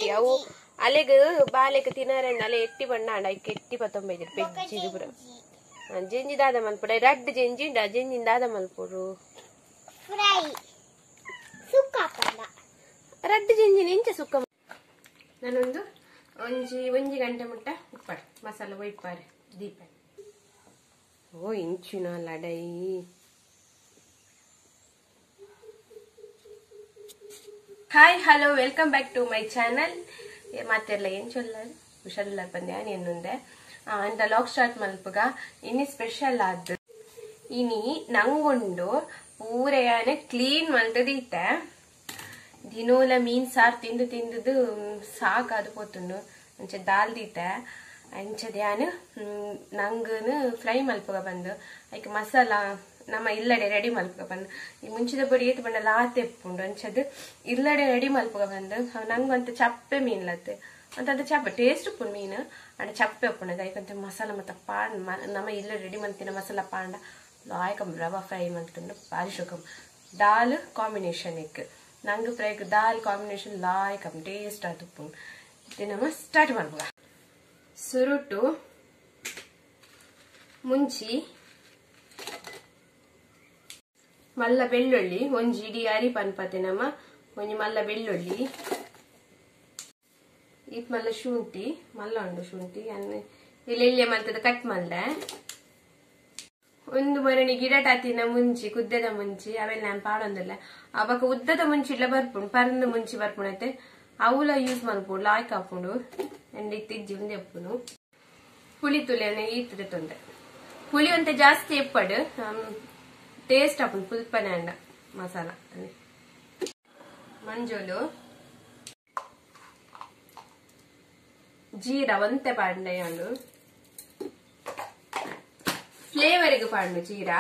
ಎಟ್ಟಿ ಅವು ಅಲೆಗ್ ಬಾಲೆಗ್ ತಿನ್ನರಂಡ ಅಲೆ ಎಟ್ಟಿ ಬಣ್ಣ ಅಂಡ ಐಕ್ ಎಟ್ಟಿ 19 ಪೆಜ್ಜಿದು ಪುರ ಜೆಂಜಿ ದಾದ ಮಲ್ಪುಡ ರಡ್ಡ್ ಜೆಂಜಿ ಉಂಡ ಜೆಂಜಿನ ದಾದ ಮಲ್ಪುರು ಫ್ರೈ ಸುಕ್ಕ ಪಂಡ ರಡ್ಡ್ ಜೆಂಜಿನ ಎಂಚ ಸುಕ್ಕ ನಾನೊಂದು ಒಂಜಿ ಗಂಟೆ ಮುಟ್ಟ ಉಪ್ಪಾರೆ ಮಸಾಲ ಒಯ್ಪಾರೆ ದೀಪ ಓ ಇಂಚಿನ ಲಡೈ hi hello welcome back to my channel ಮಾತೆಲ್ಲ ಏನ್ ಚೊಲ್ಲ ಹುಷಾರಿಲ್ಲ ಬಂದೆ ಇನ್ನೊಂದೆ ಅಂತ ಲಾಗ್ ಸ್ಟಾರ್ಟ್ ಮಲ್ಪಗ ಇನಿ ಸ್ಪೆಷಲ್ ಆದ್ ಇನಿ ನಂಗೊಂಡು ಪೂರೆಯಾನೆ ಕ್ಲೀನ್ ಮಲ್ತದೀತೆ ದಿನೋಲ ಮೀನ್ ಸಾರ್ ತಿಂದು ತಿಂದು ಸಾಕಾದು ಪೋತುಂಡು ಅಂಚೆ ದಾಲ್ ದೀತೆ ಅಂಚದ ಯಾನು ನಂಗನು ಫ್ರೈ ಮಲ್ಪಗ ಬಂದು ಐಕ್ ಮಸಾಲ ನಮ್ಮ ಇಲ್ಲಡೆ ರೆಡಿ ಮಲ್ಪಗ ಬಂದು ಈ ಮುಂಚಿದ ಪೊಡಿ ಏತ್ ಬಂಡ ಲಾತೆ ಎಪ್ಪುಂಡು ಅಂಚದು ಇಲ್ಲಡೆ ರೆಡಿ ಮಲ್ಪಗ ಬಂದು ನಂಗಂತ ಚಪ್ಪೆ ಮೀನ್ಲತ್ತೆ ಅಂತ ಚಪ್ಪೆ ಟೇಸ್ಟ್ ಉಪ್ಪುಂಡು ಮೀನು ಅಂಡ ಚಪ್ಪೆ ಉಪ್ಪುಂಡು ಐಕಂತ ಮಸಾಲ ಮತ್ತ ಪಾಂಡ್ ನಮ್ಮ ಇಲ್ಲ ರೆಡಿ ಮಲ್ತಿನ ಮಸಾಲ ಪಾಂಡ ಲಾಯ್ಕಂ ರವಾ ಫ್ರೈ ಮಲ್ತುಂಡು ಬಾರಿ ಶೋಕಂ ದಾಲ್ ಕಾಂಬಿನೇಷನ್ ಇಕ್ ನಂಗೆ ಫ್ರೈ ದಾಲ್ ಕಾಂಬಿನೇಷನ್ ಲಾಯ್ಕಂ ಟೇಸ್ಟ್ ಅದು ಉಪ್ಪುಂಡು ಇದು ನಮ್ಮ ಸ್ಟಾರ್ಟ್ ಮಲ್ಪಗ ಸುರುಟು ಮುಂಚಿ ಮಲ್ಲ ಬೆಳ್ಳುಳ್ಳಿ ಒಂಜಿ ಇಡೀ ಅರಿ ಪನ್ಪತೆ ನಮ್ಮ ಒಂಜಿ ಮಲ್ಲ ಬೆಳ್ಳುಳ್ಳಿ ಇತ್ ಮಲ್ಲ ಶುಂಠಿ ಮಲ್ಲ ಉಂಡು ಶುಂಠಿ ಇಲ್ಲೆಲ್ಲೆ ಮಲ್ತದ ಕಟ್ ಮಲ್ಲೆ ಒಂದು ಮರಣಿ ಗಿಡ ಟಾತಿನ ಮುಂಚಿ ಕುದ್ದದ ಮುಂಚಿ ಅವೆಲ್ಲ ನಾನು ಪಾಡೊಂದಿಲ್ಲ ಅವಾಗ ಉದ್ದದ ಮುಂಚಿ ಇಲ್ಲ ಬರ್ಪುಂಡು ಪರಂದು ಮುಂಚಿ ಬರ್ಪುಣತೆ ಅವಲ ಯೂಸ್ ಮಲ್ಪುಂಡು ಲಾಯ್ಕ್ ಹಾಕೊಂಡು ಎಂಡ್ ಇತ್ತಿಜ್ಜಿ ಉಂದೆ ಎಪ್ಪುನು ಪುಳಿ ತುಳಿಯನ್ನ ಈತದೆ ತೊಂದ್ರೆ ಪುಳಿ ಅಂತ ಜಾಸ್ತಿ ಎಪ್ಪಡು ಟೇಸ್ಟ್ ಹಾಕೊಂಡು ಪುಲ್ಪನೆ ಅಂಡ ಮಸಾಲ ಮಂಜೋಲು ಜೀರಾ ಒಂತೆ ಪಾಂಡೆಯಂಡು ಫ್ಲೇವರ್ಗೆ ಪಾಂಡು ಜೀರಾ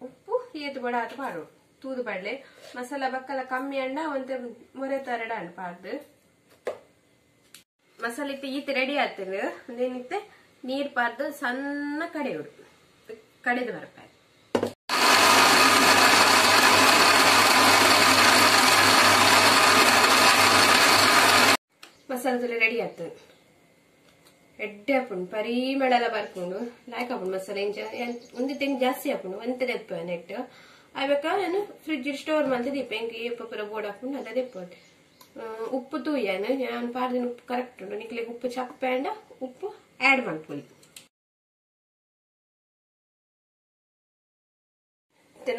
ಉಪ್ಪು ಏತು ಬಡ ಅದು ಪಾಡು ತೂದು ಪಡ್ಲೆ ಮಸಾಲ ಬಕ್ಕಲ ಕಮ್ಮಿ ಅಂಡ ಒಂತೆ ಮೊರೆ ತರಡ ಅಂಡ್ ಪಾಡ್ದು ಮಸಾಲ ಇತ್ತು ಈತ ರೆಡಿ ಆಗ್ತದೆ ಒಂದೇನಿತ್ತೆ ನೀರ್ ಪಾರ್ದು ಸಣ್ಣ ಕಡೆಯುಡು ಕಡೆದು ಬರ್ಪಾರೆ ಮಸಾಲ ತುಲೆ ರೆಡಿ ಆಗ್ತದೆ ಎಡ್ಡೆ ಹಾಕೊಂಡು ಪರಿಮಳ ಎಲ್ಲ ಬರ್ಕೊಂಡು ಲಾಯ್ಕ್ ಹಾಕೊಂಡು ಮಸಾಲ ಒಂದು ತೆಂಗು ಜಾಸ್ತಿ ಹಾಕೊಂಡು ಒಂತೆ ದೆಪ್ಪ ನೆಟ್ಟು ಆಯ್ಬೇಕ ನಾನು ಫ್ರಿಡ್ಜ್ ಸ್ಟೋರ್ ಮಾಡ್ದೆ ದೀಪ ಹೆಂಗೆ ಏಪ ಪುರ ಬೋರ್ಡ್ ಹಾಕೊಂಡು ಅದ ದೆಪ್ಪೋದು ಉಪ್ಪು ತೂಯ್ಯಾನು ನಾನು ಪಾರ್ದಿನ ಉಪ್ಪು ಕರೆಕ್ಟ್ ಉಂಟು ನಿಕ್ಲಿಗೆ ಉಪ್ಪು ಚಪ್ಪೆ ಅಂಡ ಉಪ್ಪು ಆಡ್ ಮಾಡ್ಕೊಳ್ಳಿ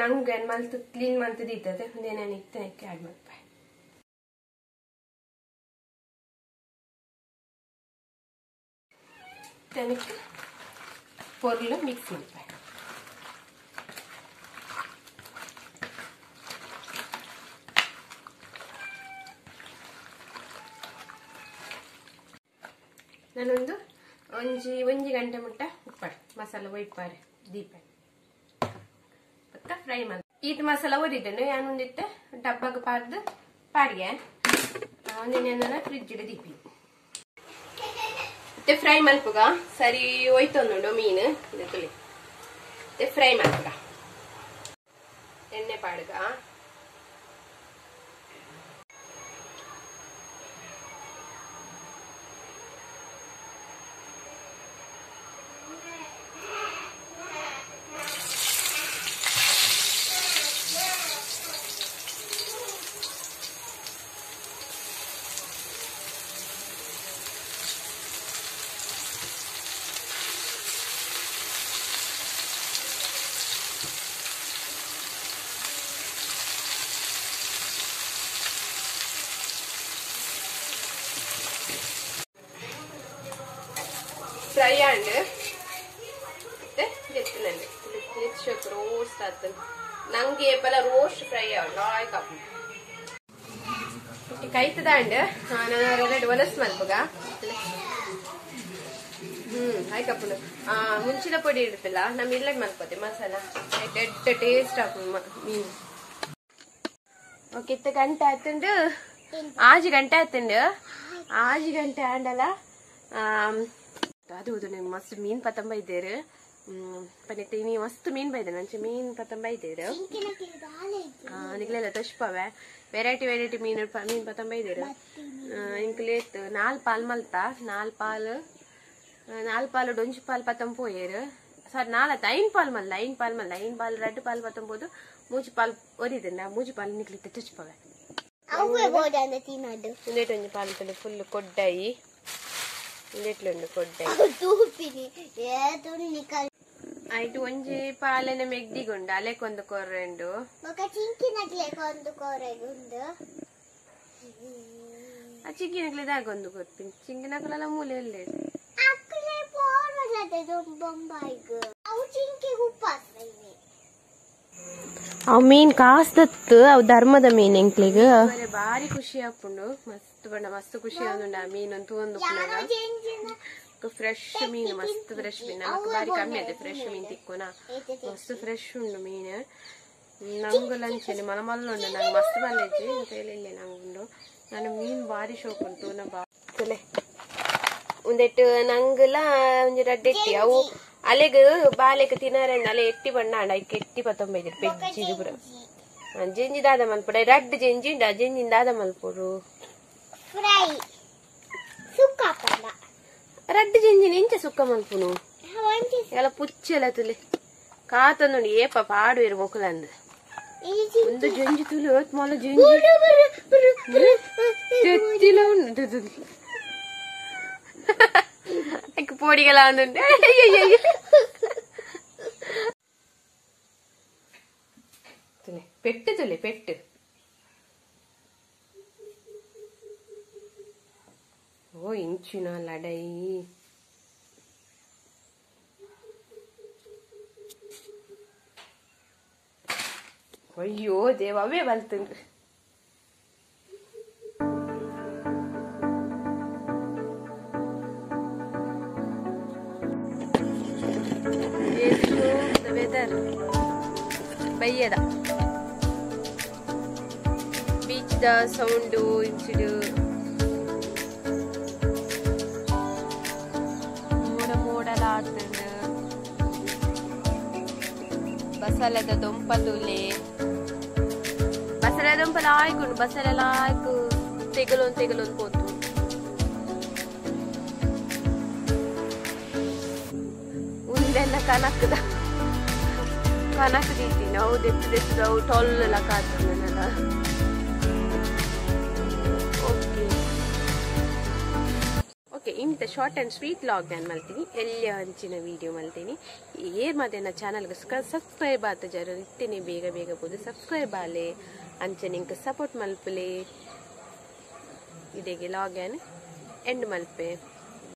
ನಂಗೆ ಮಲ್ತು ಕ್ಲೀನ್ ಮಲ್ತದಿರ್ತದೆ ಒಂದೇನೇನು ಇತ್ತನಕ್ಕೆ ಆಡ್ ಮಾಡ್ಪ ತನಕ್ಕೆ ಪೊರ್ಲು ಮಿಕ್ಸ್ ಮಾಡ್ಪ ನಾನೊಂದು ಒಂಜಿ ಗಂಟೆ ಮುಟ್ಟ ಉಪ್ಪಾರೆ ಮಸಾಲ ಒಯ್ಪಾರೆ ದೀಪ ಫ್ರೈ ಮಾಡಿ ಈತ ಮಸಾಲ ಒರಿದನು ಯಾನೊಂದಿತ್ತೆ ಡಬ್ಬಗೆ ಪಾರ್ದು ಪಾಡ್ಗೆ ಒಂದಿನ ಫ್ರಿಡ್ಜ್ ಇಡ ದೀಪಿ ಮತ್ತೆ ಫ್ರೈ ಮಲ್ಪುಗ ಸರಿ ಹೋಯ್ತೊಂದು ಮೀನು ಇದು ತುಳಿ ಮತ್ತೆ ಫ್ರೈ ಮಲ್ಪುಗ ಎಣ್ಣೆ ಪಾಡ್ಗ ಫ್ರೈ ಅಂಡ್ ಮತ್ತೆ ಎತ್ತುನಂడి ನೆಚ್ಚೋಕ್ ರೋಸ್ಟ್ ಆತನ ನಂಗೆ ಏಪಲ ರೋಸ್ಟ್ ಫ್ರೈ ಲಾಯ್ಕ್ ಆಪು ಕೈತದ ಅಂಡ್ ನಾನು ರೆಡಿ ಒಲಸ್ ಮಲ್ಪಗ ಆಯ್ಕಪ್ಪು ಮುಂಚಿನ ಪೊಡಿ ಇರುತ್ತಲ್ಲ ನಮ್ಮ ಇಲ್ಲೇ ಮಲ್ಕೋತೆ ಮಸಾಲ ಎಡ್ಡ ಟೇಸ್ಟ್ ಆಪು ಮೀನು ಓಕೆ ಇತ್ತ ಗಂಟೆ ಆಯ್ತಂಡು ಆಜಿ ಗಂಟೆ ಆಯ್ತಂಡು ಆಜಿ ಗಂಟೆ ಆಂಡಲ್ಲ ಅದು ಮಸ್ತ್ ಮೀನ್ ಪತ್ತಂಬ ಇದ್ದೇರು ಪನ್ನೆತ್ತೆ ನೀ ಮಸ್ತ್ ಮೀನ್ ಬೈದೆ ನಂಚೆ ಮೀನ್ ಪತಂ ಬೈದೇರು ನಿಕ್ಲೆಲ್ಲ ತಶ್ಪವೆ ವೆರೈಟಿ ಮೀನ್ ಪತಂ ಬೈದೇರು ಇಂಕ್ಲೇತ್ 4 ಪಾಲ್ ಮಲ್ತ 4 ಪಾಲ್ ಡೊಂಜಿ ಪಾಲ್ ಪತಂ ಪೋಯೇರು ಸರ್ 5 ಪಾಲ್ ಮಲ್ಲ 5 ಪಾಲ್ 2 ಪಾಲ್ ಪತಂ పోదు 3 ಪಾಲ್ ಒರಿದೆಂಡ 3 ಪಾಲ್ ನಿಕ್ಲಿತ್ತೆ ತಶ್ಪವೆ ಇಂದೇಟೊಂಜಿ ಪಾಲ್ ಫುಲ್ ಕೊಡ್ಡಾಯಿ ಇಂದೇಟ್ಲುಂಡು ಕೊಡ್ಡಾಯಿ ಆಯ್ತು ಒಂಜಿ ಪಾಲನೆ ಮೆಗ್ದಿಗುಂಡು ಅಲೆಕೊಂದು ಕೊರ್ರೆಂಡು ಆ ಚಿಕ್ಕಿನಕ್ಲೆ ದಾಗೊಂದು ಕೊರ್ಪಿನಿ ಚಿಂಕಿನಕ್ಲೆಲ್ಲ ಮೂಲೆ ಎಲ್ಲೇ ಅವ್ ಮೀನ್ ಕಾಸ್ದತ್ತು ಅವ್ ಧರ್ಮದ ಮೀನ್ ಎಂಕ್ಲಿಗೆ ಬಾರಿ ಖುಷಿ ಆಪುಂಡು ಮಸ್ತ್ ಖುಷಿ ಆದುಂಡು ಆ ಮೀನ್ ಅಂತೂ ಒಂದು ಫ್ರೆಶ್ ಮೀನ್ ಮಸ್ತ್ ಫ್ರೆಶ್ ಮೀನ್ ನಮಕ್ ಬಾರಿ ಕಮ್ಮಿ ಅದೆ ಫ್ರೆಶ್ ಮೀನ್ ತಿಕ್ಕೋನ ಮಸ್ತ್ ಫ್ರೆಶ್ ಉಂಡು ಮೀನ್ ನಂಗು ಲಂಚಲ್ಲಿ ಮಲಮಲ್ಲ ಉಂಡು ನಂಗೆ ಮಸ್ತ್ ಮಲ್ಲೆಜ್ಜಿ ಹೇಳಿ ನಂಗುಂಡು ನಾನು ಮೀನ್ ಬಾರಿ ಶೋಕ್ ಉಂಟು ನ ಬಾಲೆ ಒಂದೆಟ್ಟು ನಂಗಲ ಒಂಜಿ ರಡ್ಡೆಟ್ಟಿ ಅವು ಅಲೆಗ್ ಬಾಲೆಗ್ ತಿನ್ನಾರೆಂದು ಅಲೆ ಎಟ್ಟಿ ಬಣ್ಣ ಐಕ್ ಎಟ್ಟಿ 19 ಪೆಜ್ಜಿದು ಪುರ ಜೆಂಜಿ ದಾದ ಮಲ್ಪುಡ ರಡ್ಡು ಜೆಂಜಿ ಉಂಡ ಜೆಂಜಿನ ದಾದ ಮಲ್ಪುಡು ರಡ್ಡು ಜೆಂಜಿನ ಎಂಚ ಸುಕ್ಕ ಮಲ್ಪುನು ಎಲ್ಲ ಪುಚ್ಚೆಲ್ಲ ತುಲೆ ಕಾತಂದು ಏಪ ಪಾಡುವೆರು ಮೊಕಲಂದು ಒಂದು ಜೆಂಜಿ ತುಲೆ ಮೊಲ ಜೆಂಜಿ ತೆತ್ತಿಲ ಉಂಟು ಪೋಡಿಗೆಲ್ಲ ಒಂದುಂಟು ತುಲೆ ಪೆಟ್ಟು ಓ ಇಂಚಿನ ಲಡೈ ಅಯ್ಯೋ ದೇವವೇ ಬಲ್ತುಂಡು ವೆದರ್ ಬೈಯದ ಬೀಚ್ ದ ಸೌಂಡು ಇಂಚಿಡು ಮೋಡಲ ಆತುಂಡು ಬಸಲದ ದೊಂಪಲುಲೆ ಬಸಲ ದೊಂಪಲ ಆಯ್ಕೊಂಡು ಬಸಲೆಲ್ಲ ಆಯ್ಕು ತೆಗಲೊಂದು ಪೋತು ಉಂದೆಲ್ಲ ಕನಕದ ದೀತಿ ನಾವು ದೆತ್ತು ಟೊಲ್ಲ ಕಾತಲ್ಲ ಓಕೆ ಇಂಥ ಶಾರ್ಟ್ ಆ್ಯಂಡ್ ಸ್ವೀಟ್ ಲಾಗ್ ನಾನು ಮಲ್ತೀನಿ ಎಲ್ಲ ಹಂಚಿನ ವಿಡಿಯೋ ಮಲ್ತೀನಿ ಏರ್ ಮತ್ತೆ ನನ್ನ ಚಾನಲ್ಗೆ ಸಬ್ಸ್ಕ್ರೈಬ್ ಆತ ಜರ ಇತ್ತೇನೆ ಬೇಗ ಬೋದು ಸಬ್ಸ್ಕ್ರೈಬ್ ಆಲೆ ಅಂಚೆ ನಿಂಗೆ ಸಪೋರ್ಟ್ ಮಲ್ಪಲೆ ಇದೆಗೆ ಲಾಗ್ ಆ್ಯನ್ ಎಂಡ್ ಮಲ್ಪೆ